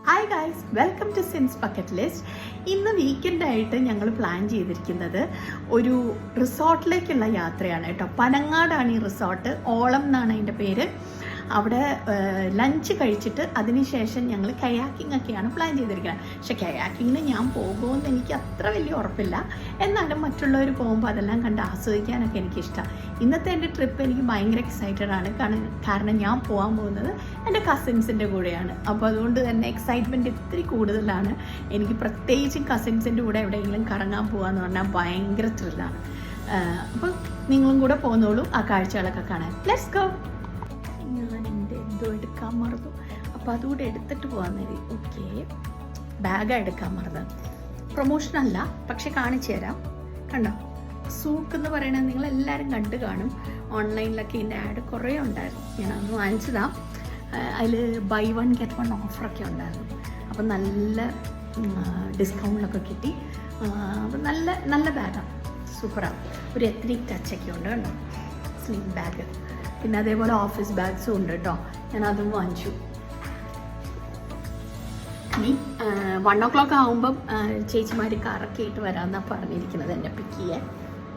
Hi guys, welcome to sins bucket list. ഇന്ന് വീക്കെൻഡായിട്ട് ഞങ്ങൾ പ്ലാൻ ചെയ്തിരിക്കുന്നത് ഒരു റിസോർട്ടിലേക്കുള്ള യാത്രയാണ് കേട്ടോ. പനങ്ങാടാണ് ഈ റിസോർട്ട്, ഓളം എന്നാണ് അതിൻ്റെ പേര്. അവിടെ ലഞ്ച് കഴിച്ചിട്ട് അതിനുശേഷം ഞങ്ങൾ കയാക്കിംഗ് ഒക്കെയാണ് പ്ലാൻ ചെയ്തിരിക്കുന്നത്. പക്ഷേ കയാക്കിങ്ങിന് ഞാൻ പോകുമെന്ന് എനിക്ക് അത്ര വലിയ ഉറപ്പില്ല. എന്നാലും മറ്റുള്ളവർ പോകുമ്പോൾ അതെല്ലാം കണ്ട് ആസ്വദിക്കാനൊക്കെ എനിക്കിഷ്ടമാണ്. ഇന്നത്തെ എൻ്റെ ട്രിപ്പ് എനിക്ക് ഭയങ്കര എക്സൈറ്റഡ് ആണ്. കാരണം ഞാൻ പോകാൻ പോകുന്നത് എൻ്റെ കസിൻസിൻ്റെ കൂടെയാണ്. അപ്പോൾ അതുകൊണ്ട് തന്നെ എക്സൈറ്റ്മെൻറ്റ് ഇത്തിരി കൂടുതലാണ് എനിക്ക്. പ്രത്യേകിച്ചും കസിൻസിൻ്റെ കൂടെ എവിടെയെങ്കിലും കറങ്ങാൻ പോകാമെന്ന് പറഞ്ഞാൽ ഭയങ്കര ത്രില്ലാണ്. അപ്പോൾ നിങ്ങളും കൂടെ പോകുന്നോളൂ ആ കാഴ്ചകളൊക്കെ കാണാൻ. Let's go. ഞാൻ എൻ്റെ എന്തോ എടുക്കാൻ മറന്നു, അപ്പോൾ അതുകൂടെ എടുത്തിട്ട് പോകാൻ നേരി. ഓക്കെ, ബാഗാണ് എടുക്കാൻ മറന്നത്. പ്രൊമോഷനല്ല, പക്ഷെ കാണിച്ചു തരാം. കണ്ടോ, സൂക്ക് എന്ന് പറയുന്നത് നിങ്ങളെല്ലാവരും കണ്ടു കാണും. ഓൺലൈനിലൊക്കെ ഇതിൻ്റെ ആഡ് കുറേ ഉണ്ടായിരുന്നു. ഞാനതൊന്ന് വാങ്ങിച്ചതാണ്. അതിൽ ബൈ വൺ ഗെറ്റ് വൺ ഓഫറൊക്കെ ഉണ്ടായിരുന്നു. അപ്പം നല്ല ഡിസ്കൗണ്ടിലൊക്കെ കിട്ടി. അപ്പം നല്ല നല്ല ബാഗാണ്, സൂപ്പറാണ്. ഒരു എത്നിക് ടച്ചൊക്കെ ഉണ്ട് കേട്ടോ, സ്ലിം ബാഗ്. പിന്നെ അതേപോലെ ഓഫീസ് ബാഗ്സും ഉണ്ട് കേട്ടോ. ഞാൻ അതും വാങ്ങിച്ചു. ഇനി 1 o'clock ആകുമ്പം ചേച്ചിമാർ കാറൊക്കെ ആയിട്ട് വരാമെന്നാണ് പറഞ്ഞിരിക്കുന്നത് എന്നെ പിക്ക് ചെയ്യാൻ.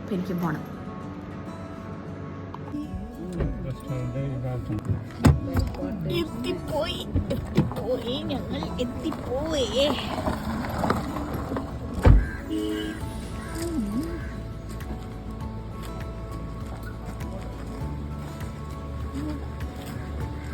അപ്പം എനിക്ക് പോകണം. എത്തിപ്പോയി ഞങ്ങൾ എത്തിപ്പോയേ.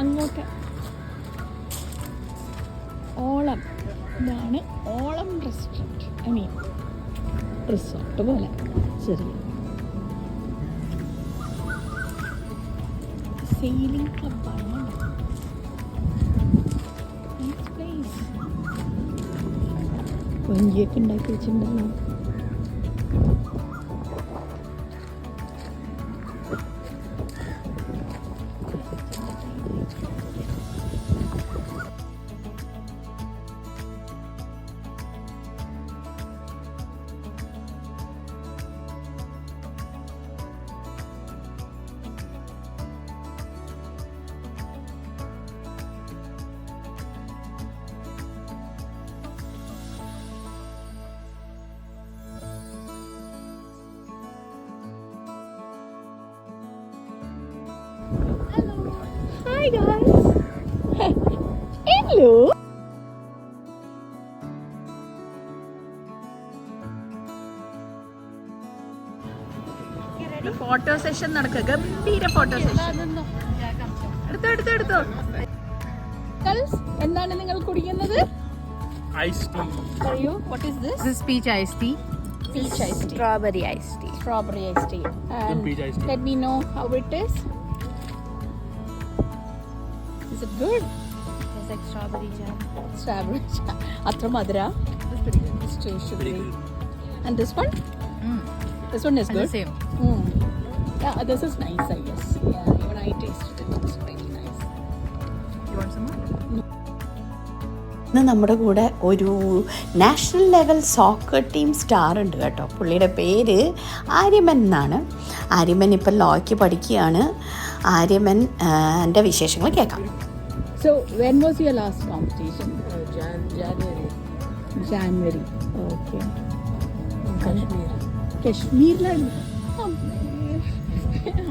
അങ്ങോട്ട് ഓളം, ഇതാണ് ഓളം റെസ്റ്റോറൻറ്റ്. ഐ മീൻ റിസോർട്ട് പോലെ ചെറിയ സെയിലിംഗ് ക്ലബ്ബാണ്. കൊഞ്ചിയൊക്കെ ഉണ്ടാക്കി വെച്ചിട്ടുണ്ടല്ലോ. Hi guys. Hello. Photo session നടക്കുക, ഗംഭീര ഫോട്ടോ സെഷൻ. എടുത്തോ. എന്താണ് നിങ്ങൾ കുടിക്കുന്നത്? Iced tea. പറയൂ, what is this? This is peach iced tea. Peach iced tea. Strawberry iced tea. Strawberry iced tea. And peach iced tea. let me know how it is. Is it good? It's like strawberry jam. Strawberry jam. Atra madra. It's pretty good. It's too sugary. And this one? This one is And good. the same. Yeah, this is nice, I guess. Yeah, even I tasted it. It's very nice. You want some more? ഇന്ന് നമ്മുടെ കൂടെ ഒരു national level soccer team star ഉണ്ട് കേട്ടോ. പുള്ളിയുടെ പേര് ആര്യമൻ എന്നാണ്. ആര്യമൻ ഇപ്പം ലോയ്ക്ക് പഠിക്കുകയാണ്. ആര്യമൻ എൻ്റെ വിശേഷങ്ങൾ കേൾക്കാം. So when was your last competition? January. Okay. Kashmir.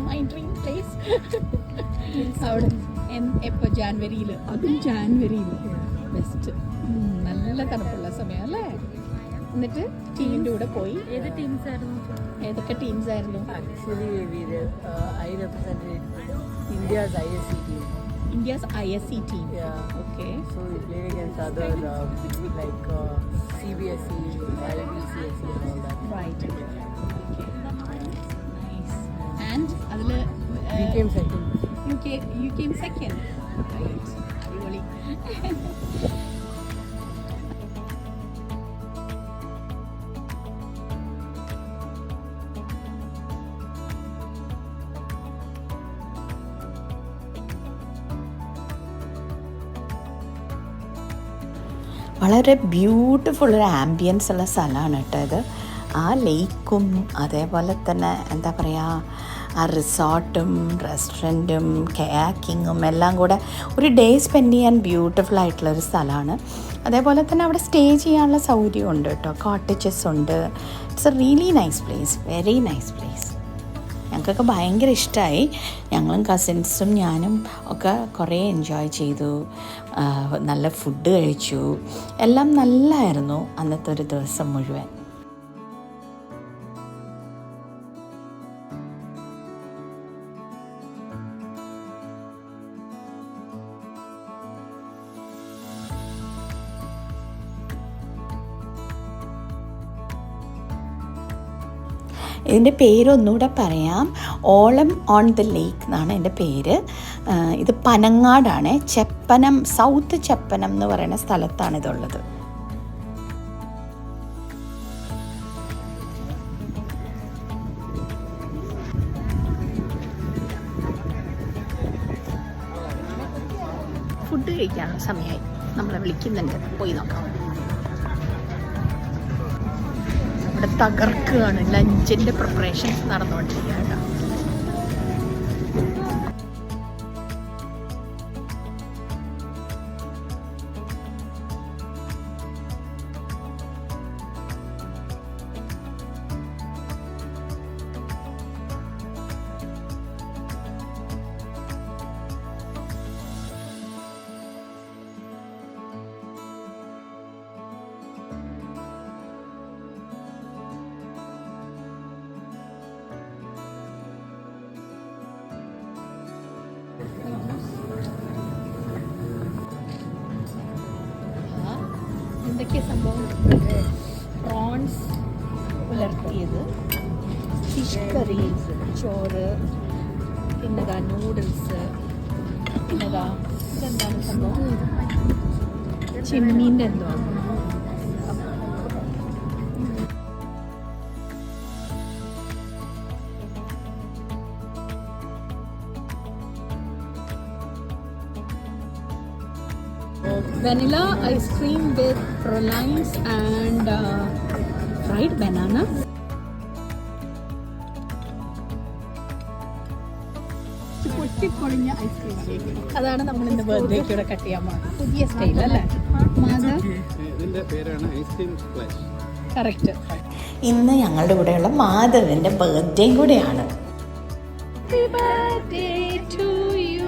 My dream place. അവിടെ എപ്പോൾ ജാനുവരിയിൽ, അതും ജാനുവരിയിൽ ബെസ്റ്റ്. നല്ല തണുപ്പുള്ള സമയം അല്ലേ? എന്നിട്ട് ടീമിൻ്റെ കൂടെ പോയി. ഏത് ടീംസ് ആയിരുന്നു? ഏതൊക്കെ ടീംസ് ആയിരുന്നു? Actually, I represented India's ISC team. India's ISC team. Yeah. Okay. So we played against other like CBSE, IBCSE and all that. Right. Okay. Nice. And അതിൽ We came second. You came second. Right. അടിപൊളി. വളരെ beautiful ഒരു ambience ഉള്ള സ്ഥലമാണ് കേട്ടോ ഇത്. ആ ലേക്കും അതേപോലെ തന്നെ എന്താ പറയുക, ആ റിസോർട്ടും റെസ്റ്റോറൻറ്റും കയാക്കിങ്ങും എല്ലാം കൂടെ ഒരു ഡേ സ്പെൻഡ് ചെയ്യാൻ ബ്യൂട്ടിഫുൾ ആയിട്ടുള്ളൊരു സ്ഥലമാണ്. അതേപോലെ തന്നെ അവിടെ സ്റ്റേ ചെയ്യാനുള്ള സൗകര്യമുണ്ട് കേട്ടോ. കോട്ടേജസ് ഉണ്ട്. It's A really nice place, very nice place. ഞങ്ങൾക്കൊക്കെ ഭയങ്കര ഇഷ്ടമായി. ഞങ്ങളും കസിൻസും ഞാനും ഒക്കെ കുറേ എൻജോയ് ചെയ്തു. നല്ല ഫുഡ് കഴിച്ചു. എല്ലാം നല്ലതായിരുന്നു അന്നത്തെ ഒരു ദിവസം മുഴുവൻ. ഇതിൻ്റെ പേരൊന്നുകൂടെ പറയാം. ഓളം ഓൺ ദ ലേക്ക് എന്നാണ് എൻ്റെ പേര്. ഇത് പനങ്ങാടാണ്. ചെപ്പനം, സൗത്ത് ചെപ്പനം എന്ന് പറയുന്ന സ്ഥലത്താണ് ഇതുള്ളത്. ഫുഡ് കഴിക്കാനുള്ള സമയമായി. നമ്മളെ വിളിക്കുന്നുണ്ട്, പോയി നോക്കാം. ഇവിടെ തകർക്കുകയാണ്. ലഞ്ചിൻ്റെ പ്രിപ്പറേഷൻസ് നടന്നുകൊണ്ടിരിക്കുകയാണ് കേട്ടോ. എന്തൊക്കെയാ സംഭവം? പ്രോൺസ് പുലർത്തിയത്, ഫിഷ് കറി, ചോറ്, പിന്നെതാ നൂഡിൽസ്, പിന്നെതാ ഇതെന്താണ് സംഭവം? ചെമ്മീൻ്റെ എന്തോ. Vanilla ice cream with pralines and fried banana. പൊട്ടിപ്പൊളിഞ്ഞ ഐസ്ക്രീം. അതാണ് നമ്മൾ ഇന്ന് ബർത്ത്ഡേക്ക് ഇവിടെ കട്ട് ചെയ്യാൻ പോകുന്നത്. പുതിയ സ്റ്റൈൽ അല്ലേ? കറക്റ്റ്. ഇന്ന് ഞങ്ങളുടെ കൂടെയുള്ള മാധവന്റെ ബർത്ത്ഡേയും കൂടെയാണ്. Happy birthday to you.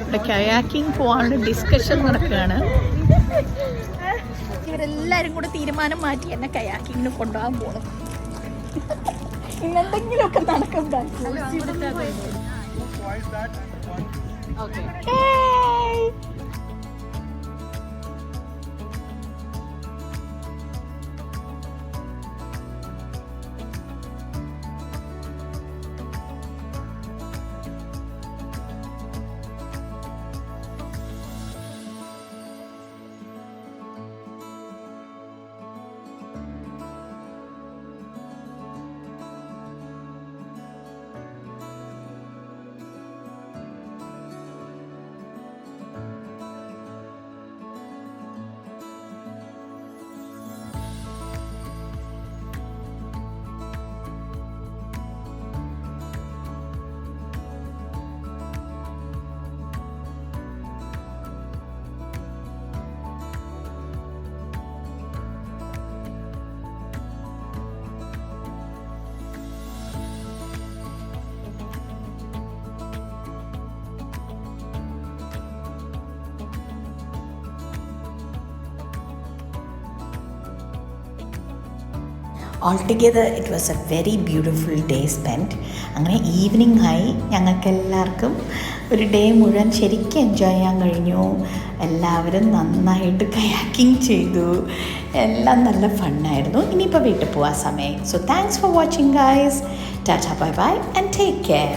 ഇവിടെ കയാക്കിംഗ് പോകാനുള്ള ഡിസ്കഷൻ നടക്കുകയാണ്. ഇവരെല്ലാരും കൂടെ തീരുമാനം മാറ്റി എന്നെ കയാക്കിങ്ങിന് കൊണ്ടുപോകാൻ പോകണം. ഇന്നെന്തെങ്കിലുമൊക്കെ നടക്കും. All together it was A very beautiful day spend. അങ്ങനെ ഈവനിങ് ആയി, ഞങ്ങൾക്കെല്ലാവർക്കും ഒരു ഡേ മുഴുവൻ ശരിക്കും എൻജോയ് ചെയ്യാൻ കഴിഞ്ഞു. എല്ലാവരും നന്നായിട്ട് കയാക്കിങ് ചെയ്തു, എല്ലാം നല്ല ഫണ്ണായിരുന്നു. ഇനിയിപ്പോൾ വീട്ടിൽ പോകാൻ സമയം. So thanks for watching guys. Tata bye bye and take care.